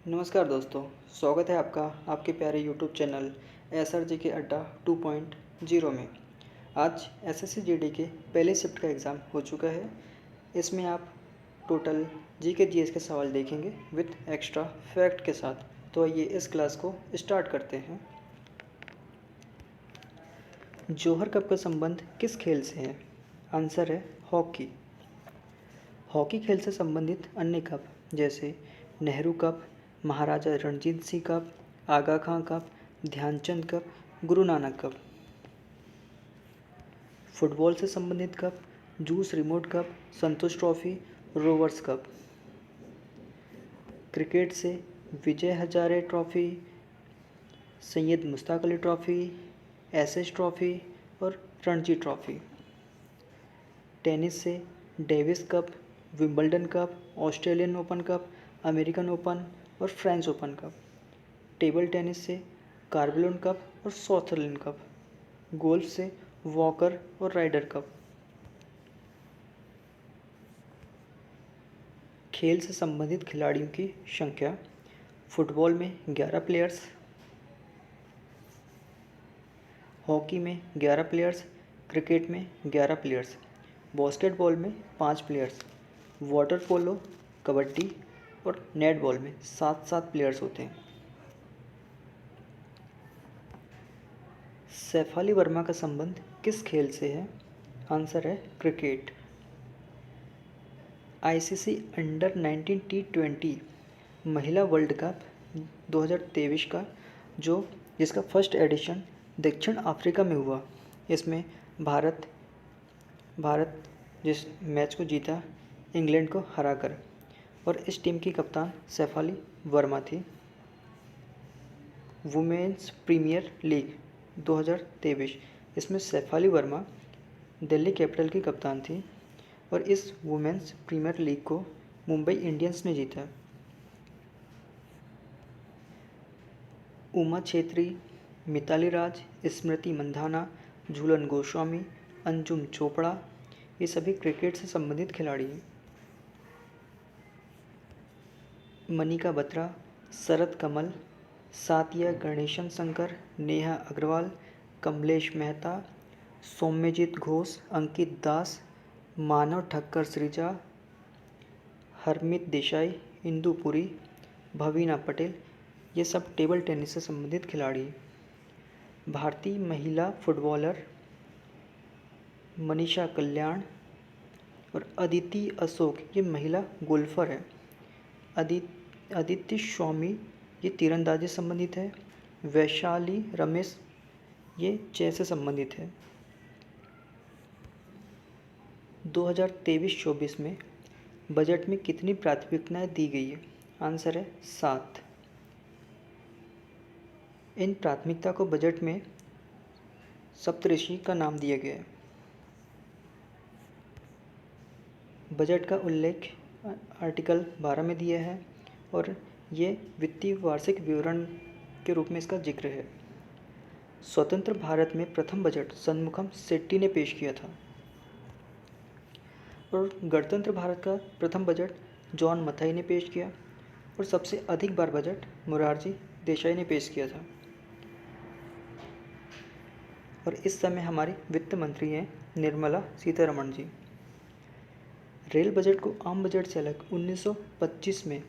नमस्कार दोस्तों, स्वागत है आपका आपके प्यारे यूट्यूब चैनल SRG के अड्डा 2.0 में। आज SSC GD के पहले शिफ्ट का एग्ज़ाम हो चुका है। इसमें आप टोटल GK GS के सवाल देखेंगे विथ एक्स्ट्रा फैक्ट के साथ। तो आइए इस क्लास को स्टार्ट करते हैं। जौहर कप का संबंध किस खेल से है? आंसर है हॉकी। हॉकी खेल से संबंधित अन्य कप जैसे Nehru cup, Maharaja Ranjit Singh cup, Aga Khan cup, Dhyanchand cup, Guru Nanak cup. Football से संबंधित कप जूस रिमोट cup, Santosh trophy, Rovers cup. Cricket से Vijay Hazare trophy, Syed Mushtaq Ali trophy, SS trophy और रणजी ट्रॉफी। टेनिस से Davis cup, Wimbledon cup, Australian open cup, American open और French open cup. Table tennis से Corbillon cup और सॉथरलैंड कप। गोल्फ से Walker और rider Cup. खेल से संबंधित खिलाड़ियों की संख्या फुटबॉल में 11 प्लेयर्स, हॉकी में 11 प्लेयर्स, क्रिकेट में 11 प्लेयर्स, बास्केटबॉल में 5 प्लेयर्स, वाटर पोलो, कबड्डी और नेटबॉल में 7-7 प्लेयर्स होते हैं। सैफ अली वर्मा का संबंध किस खेल से है? आंसर है क्रिकेट। ICC अंडर 19 T20 महिला वर्ल्ड कप 2023 का जिसका फर्स्ट एडिशन दक्षिण अफ्रीका में हुआ, इसमें भारत जिस मैच को जीता इंग्लैंड को हराकर, और इस टीम की कप्तान सैफ अली वर्मा थी। वुमेन्स प्रीमियर लीग 2023, इसमें सैफ अली वर्मा दिल्ली कैपिटल की कप्तान थी और इस वुमेन्स प्रीमियर लीग को मुंबई इंडियंस ने जीता। उमा छेत्री, मिताली राज, स्मृति मंधाना, झूलन गोस्वामी, अंजुम चोपड़ा, ये सभी क्रिकेट से संबंधित खिलाड़ी हैं। मनिका बत्रा, शरद कमल, सातिया गणेशन शंकर, नेहा अग्रवाल, कमलेश मेहता, सौम्यजीत घोष, अंकित दास, मानव ठक्कर सृजा, हरमीत देसाई, इंदु पुरी, भवीना पटेल, ये सब टेबल टेनिस से संबंधित खिलाड़ी हैं। भारतीय महिला फुटबॉलर मनीषा कल्याण और अदिति अशोक ये महिला गोल्फर है। अदिति स्वामी ये तीरंदाजी से संबंधित है। वैशाली रमेश ये चेस से संबंधित है। 2023-24 में बजट में कितनी प्राथमिकताएं दी गई है? आंसर है 7। इन प्राथमिकता को बजट में सप्तऋषि का नाम दिया गया है। बजट का उल्लेख आर्टिकल 12 में दिया है और ये वित्तीय वार्षिक विवरण के रूप में इसका जिक्र है। स्वतंत्र भारत में प्रथम बजट षणमुखम शेट्टी ने पेश किया था और गणतंत्र भारत का प्रथम बजट जॉन मथाई ने पेश किया और सबसे अधिक बार बजट मोरारजी देसाई ने पेश किया था। और इस समय हमारी वित्त मंत्री हैं निर्मला सीतारमण जी। रेल बजट को आम बजट से अलग 1925 में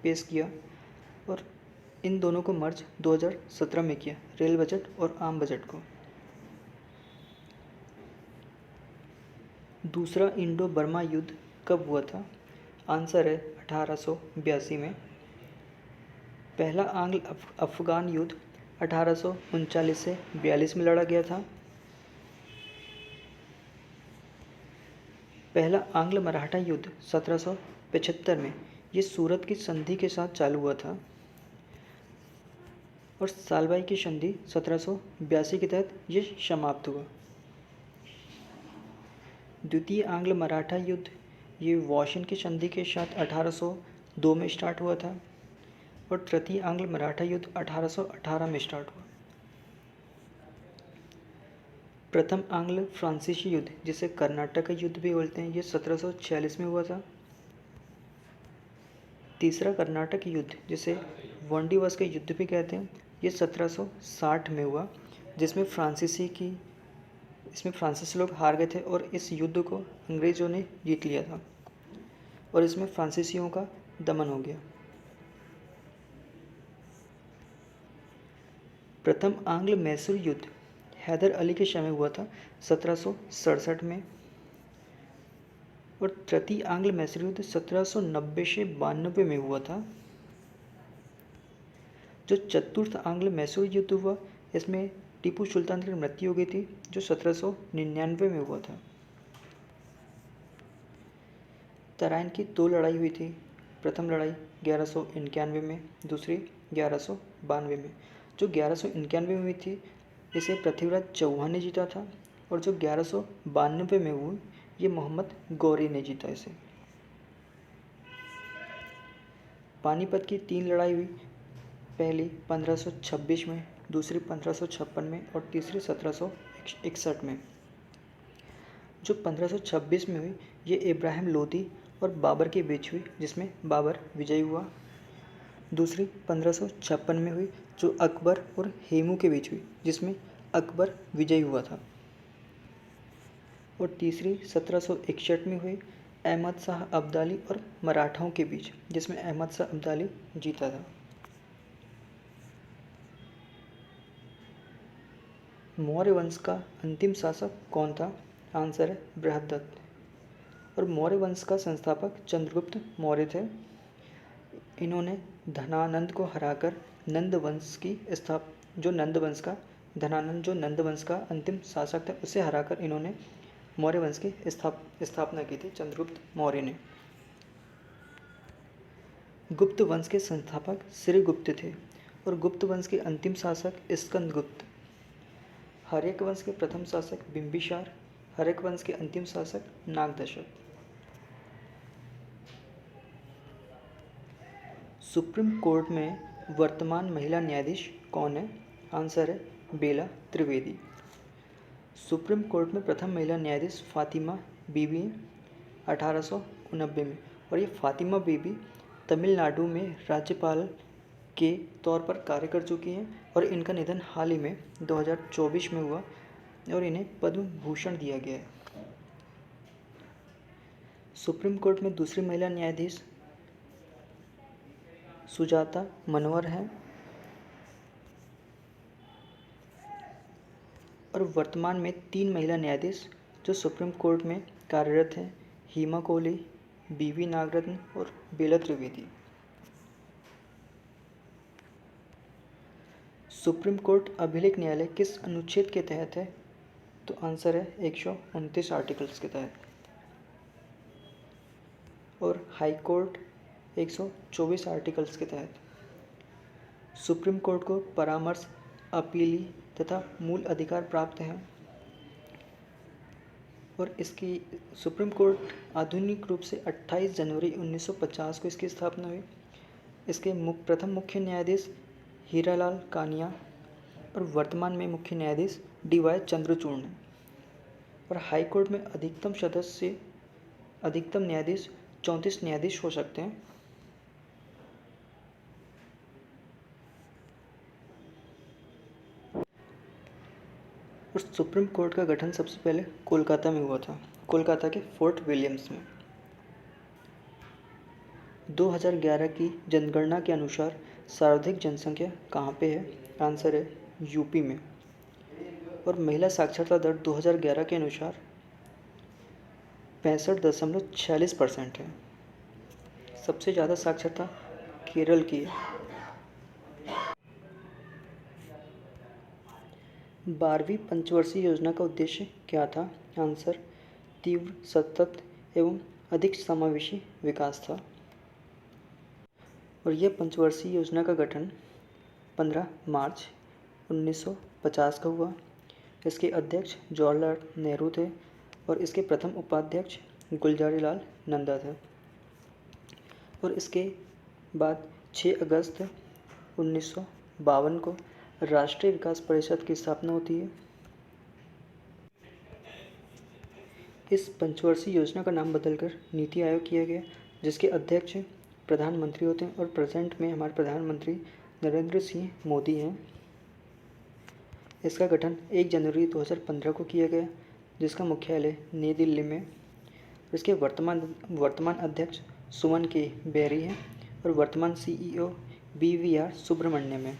पेश किया और इन दोनों को मर्ज 2017 में किया, रेल बजट और आम बजट को। दूसरा इंडो बर्मा युद्ध कब हुआ था? आंसर है 1882 में। पहला आंग्ल अफगान युद्ध 1839 से 42 में लड़ा गया था। पहला आंग्ल मराठा युद्ध 1775 में ये सूरत की संधि के साथ चालू हुआ था और सालबाई की संधि 1782 के तहत ये समाप्त हुआ। द्वितीय आंग्ल मराठा युद्ध ये वाशिन की संधि के साथ 1802 में स्टार्ट हुआ था और तृतीय आंग्ल मराठा युद्ध 1818 में स्टार्ट हुआ। प्रथम आंग्ल फ्रांसीसी युद्ध जिसे कर्नाटक का युद्ध भी बोलते हैं, ये 1746 में हुआ था। तीसरा कर्नाटक युद्ध, जिसे वांडीवर्स के युद्ध भी कहते हैं, ये 1760 में हुआ, जिसमें फ्रांसीसी लोग हार गए थे और इस युद्ध को अंग्रेज़ों ने जीत लिया था और इसमें फ्रांसीसियों का दमन हो गया। प्रथम आंग्ल मैसूर युद्ध हैदर अली के समय हुआ था 1767 में, और तृतीय आंग्ल मैसूर युद्ध 1790 से 92 में हुआ था। जो चतुर्थ आंग्ल मैसूर युद्ध हुआ, इसमें टीपू सुल्तान की मृत्यु हो गई थी, जो 1799 में हुआ था। तराइन की 2 लड़ाई हुई थी। प्रथम लड़ाई 1191 में, दूसरी 1192 में। जो 1191 में हुई थी, इसे पृथ्वीराज चौहान ने जीता था, और जो 1192 में हुई, ये मोहम्मद गौरी ने जीता इसे। पानीपत की 3 लड़ाई हुई, पहली 1526 में, दूसरी 1556 में और तीसरी 1761 में। जो 1526 में हुई, ये इब्राहिम लोदी और बाबर के बीच हुई, जिसमें बाबर विजयी हुआ। दूसरी 1556 में हुई, जो अकबर और हेमू के बीच हुई, जिसमें अकबर विजयी हुआ था। और तीसरी 1761 में हुई, अहमद शाह अब्दाली और मराठाओं के बीच, जिसमें अहमद शाह अब्दाली जीता था। मौर्य वंश का अंतिम शासक कौन था? आंसर है बृहद्रथ। और मौर्य वंश का संस्थापक चंद्रगुप्त मौर्य थे। इन्होंने धनानंद को हराकर नंद वंश जो नंद वंश का अंतिम शासक था, उसे हराकर इन्होंने मौर्य वंश की स्थापना की थी चंद्रगुप्त मौर्य ने। गुप्त वंश के संस्थापक श्रीगुप्त थे और गुप्त वंश के अंतिम शासक स्कंदगुप्त। हर्यक वंश के प्रथम शासक बिंबिसार, हर्यक वंश के अंतिम शासक नागदशक। सुप्रीम कोर्ट में वर्तमान महिला न्यायाधीश कौन है? आंसर है बेला त्रिवेदी। सुप्रीम कोर्ट में प्रथम महिला न्यायाधीश फातिमा बीबी 1890 में, और ये फातिमा बीबी तमिलनाडु में राज्यपाल के तौर पर कार्य कर चुकी हैं, और इनका निधन हाल ही में 2024 में हुआ और इन्हें पद्म भूषण दिया गया है। सुप्रीम कोर्ट में दूसरी महिला न्यायाधीश सुजाता मनोहर हैं, और वर्तमान में 3 महिला न्यायाधीश जो सुप्रीम कोर्ट में कार्यरत हैं, हेमा कोहली, बीवी नागरत्न और बेला त्रिवेदी। सुप्रीम कोर्ट अभिलेख न्यायालय किस अनुच्छेद के तहत है? तो आंसर है 129 आर्टिकल्स के तहत। और हाई कोर्ट 124 आर्टिकल्स के तहत। सुप्रीम कोर्ट को परामर्श, अपीली तथा मूल अधिकार प्राप्त हैं, और इसकी सुप्रीम कोर्ट आधुनिक रूप से 28 जनवरी 1950 को इसकी स्थापना हुई। इसके प्रथम मुख्य न्यायाधीश हीरालाल कानिया और वर्तमान में मुख्य न्यायाधीश DY चंद्रचूड़ हैं। और हाई कोर्ट में अधिकतम न्यायाधीश 34 न्यायाधीश हो सकते हैं। और सुप्रीम कोर्ट का गठन सबसे पहले कोलकाता में हुआ था, कोलकाता के फोर्ट विलियम्स में। 2011 की जनगणना के अनुसार सर्वाधिक जनसंख्या कहाँ पे है? आंसर है यूपी में। और महिला साक्षरता दर 2011 के अनुसार 65.46% है। सबसे ज़्यादा साक्षरता केरल की है। 12वीं पंचवर्षीय योजना का उद्देश्य क्या था? आंसर तीव्र, सतत एवं अधिक समावेशी विकास था। और यह पंचवर्षीय योजना का गठन 15 मार्च 1950 को हुआ। इसके अध्यक्ष जवाहरलाल नेहरू थे और इसके प्रथम उपाध्यक्ष गुलजारीलाल नंदा थे। और इसके बाद 6 अगस्त 1952 को राष्ट्रीय विकास परिषद की स्थापना होती है। इस पंचवर्षीय योजना का नाम बदलकर नीति आयोग किया गया, जिसके अध्यक्ष प्रधानमंत्री होते हैं और प्रेजेंट में हमारे प्रधानमंत्री नरेंद्र सिंह मोदी हैं। इसका गठन 1 जनवरी 2015 को किया गया, जिसका मुख्यालय नई दिल्ली में। इसके वर्तमान अध्यक्ष सुमन के बेरी हैं और वर्तमान CEO BVR सुब्रमण्यम है।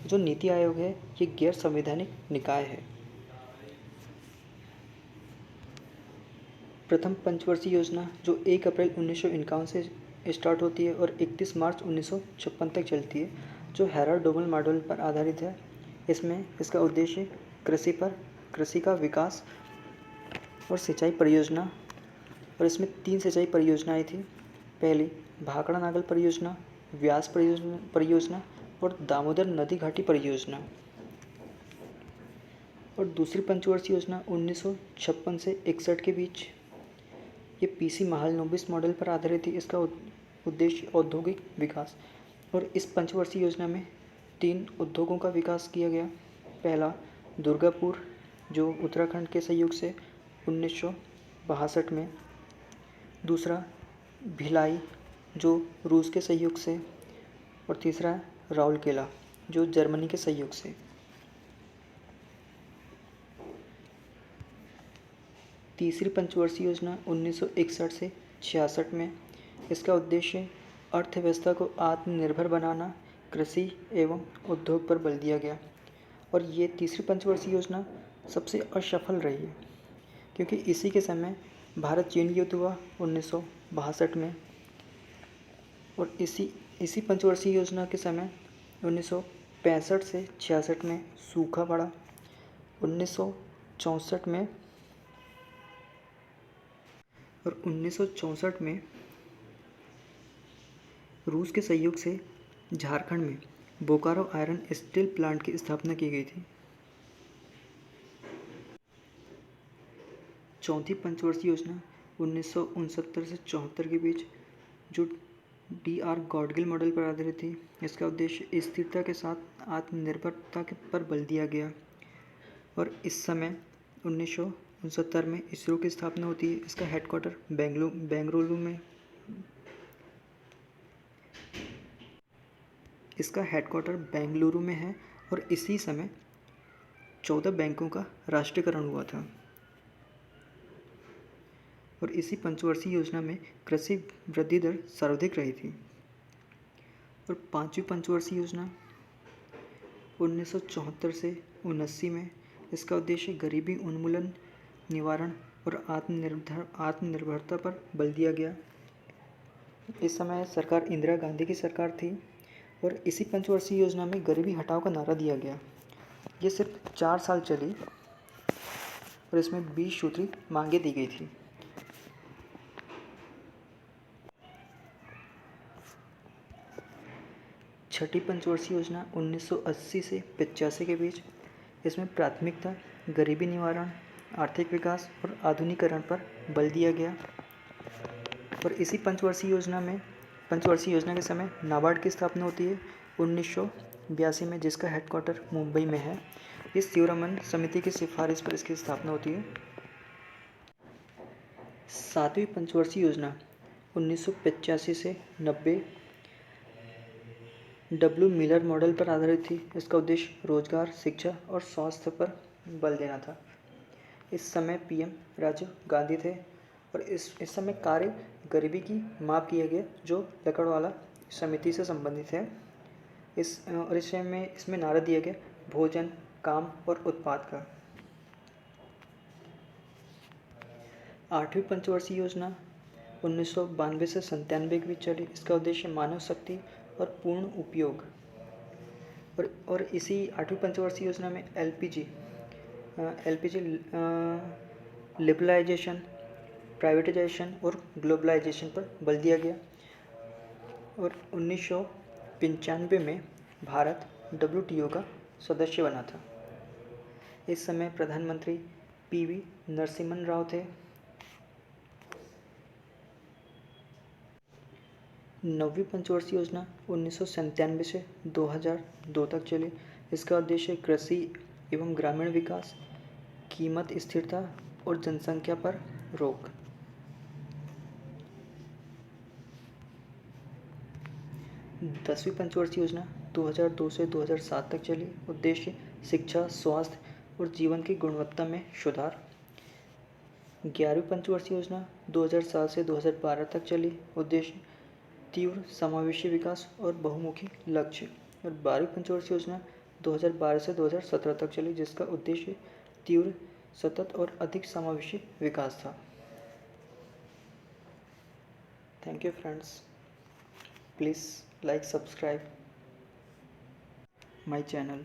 जो नीति आयोग है ये गैर संवैधानिक निकाय है। प्रथम पंचवर्षीय योजना जो 1 अप्रैल 1951 से स्टार्ट होती है और 31 मार्च 1956 तक चलती है, जो हैराल्ड डोमल मॉडल पर आधारित है। इसमें इसका उद्देश्य कृषि का विकास और सिंचाई परियोजना, और इसमें 3 सिंचाई परियोजनाएं थी। पहली भाखड़ा नागल परियोजना, व्यास परियोजना और दामोदर नदी घाटी परियोजना। और दूसरी पंचवर्षीय योजना 1956 से 61 के बीच ये PC महालनोबिस मॉडल पर आधारित थी। इसका उद्देश्य औद्योगिक विकास, और इस पंचवर्षीय योजना में 3 उद्योगों का विकास किया गया। पहला दुर्गापुर, जो उत्तराखंड के सहयोग से 1962 में। दूसरा भिलाई, जो रूस के सहयोग से। और तीसरा राउरकेला, जो जर्मनी के सहयोग से। तीसरी पंचवर्षीय योजना 1961 से 66 में। इसका उद्देश्य अर्थव्यवस्था को आत्मनिर्भर बनाना, कृषि एवं उद्योग पर बल दिया गया। और ये तीसरी पंचवर्षीय योजना सबसे असफल रही है, क्योंकि इसी के समय भारत चीन युद्ध हुआ 1962 में। और इसी पंचवर्षीय योजना के समय 1965 से 66 में सूखा पड़ा। 1964 में और 1964 में रूस के सहयोग से झारखंड में बोकारो आयरन स्टील प्लांट की स्थापना की गई थी। चौथी पंचवर्षीय योजना 1969 से 74 के बीच, जो DR गॉडगिल मॉडल पर आधारित थी। इसका उद्देश्य स्थिरता के साथ आत्मनिर्भरता पर बल दिया गया। और इस समय 1969 में इसरो की स्थापना होती है। इसका हेडक्वार्टर बेंगलुरु में है। और इसी समय 14 बैंकों का राष्ट्रीयकरण हुआ था। और इसी पंचवर्षीय योजना में कृषि वृद्धि दर सर्वाधिक रही थी। और पांचवी पंचवर्षीय योजना 1974 से 79 में। इसका उद्देश्य गरीबी उन्मूलन, निवारण और आत्मनिर्भरता पर बल दिया गया। इस समय सरकार इंदिरा गांधी की सरकार थी। और इसी पंचवर्षीय योजना में गरीबी हटाओ का नारा दिया गया। ये सिर्फ 4 साल चली और इसमें 20 सूत्री मांगे दी गई थी। छठी पंचवर्षीय योजना 1980 से 85 के बीच। इसमें प्राथमिकता गरीबी निवारण, आर्थिक विकास और आधुनिकीकरण पर बल दिया गया। और इसी पंचवर्षीय योजना के समय नाबार्ड की स्थापना होती है 1982 में, जिसका हेडक्वार्टर मुंबई में है। इस शिवरमन समिति की सिफारिश पर इसकी स्थापना होती है। सातवीं पंचवर्षीय योजना 1985 से 90 W मिलर मॉडल पर आधारित थी। इसका उद्देश्य रोजगार, शिक्षा और स्वास्थ्य पर बल देना था। इस समय PM राजीव गांधी थे। और इस समय कार्य गरीबी की माप किया गया, जो लकड़वाला समिति से संबंधित है। इसमें नारा दिया गया भोजन, काम और उत्पाद का। आठवीं पंचवर्षीय योजना 1992 से 97 के बीच चली। इसका उद्देश्य मानव शक्ति और पूर्ण उपयोग। और इसी आठवीं पंचवर्षीय योजना में LPG लिबरलाइजेशन, प्राइवेटाइजेशन और ग्लोबलाइजेशन पर बल दिया गया। और 1995 में भारत WTO का सदस्य बना था। इस समय प्रधानमंत्री PV नरसिम्हन राव थे। नौवीं पंचवर्षीय योजना 1997 से 2002 तक चली। इसका उद्देश्य कृषि एवं ग्रामीण विकास, कीमत स्थिरता और जनसंख्या पर रोक। 10वीं पंचवर्षीय योजना 2002 से 2007 तक चली। उद्देश्य शिक्षा, स्वास्थ्य और जीवन की गुणवत्ता में सुधार। 11वीं पंचवर्षीय योजना 2007 से 2012 तक चली। उद्देश्य तीव्र समावेशी विकास और बहुमुखी लक्ष्य। और 12वीं पंचवर्षीय योजना 2012 से 2017 तक चली, जिसका उद्देश्य तीव्र, सतत और अधिक समावेशी विकास था। Thank you friends. Please like, subscribe my channel.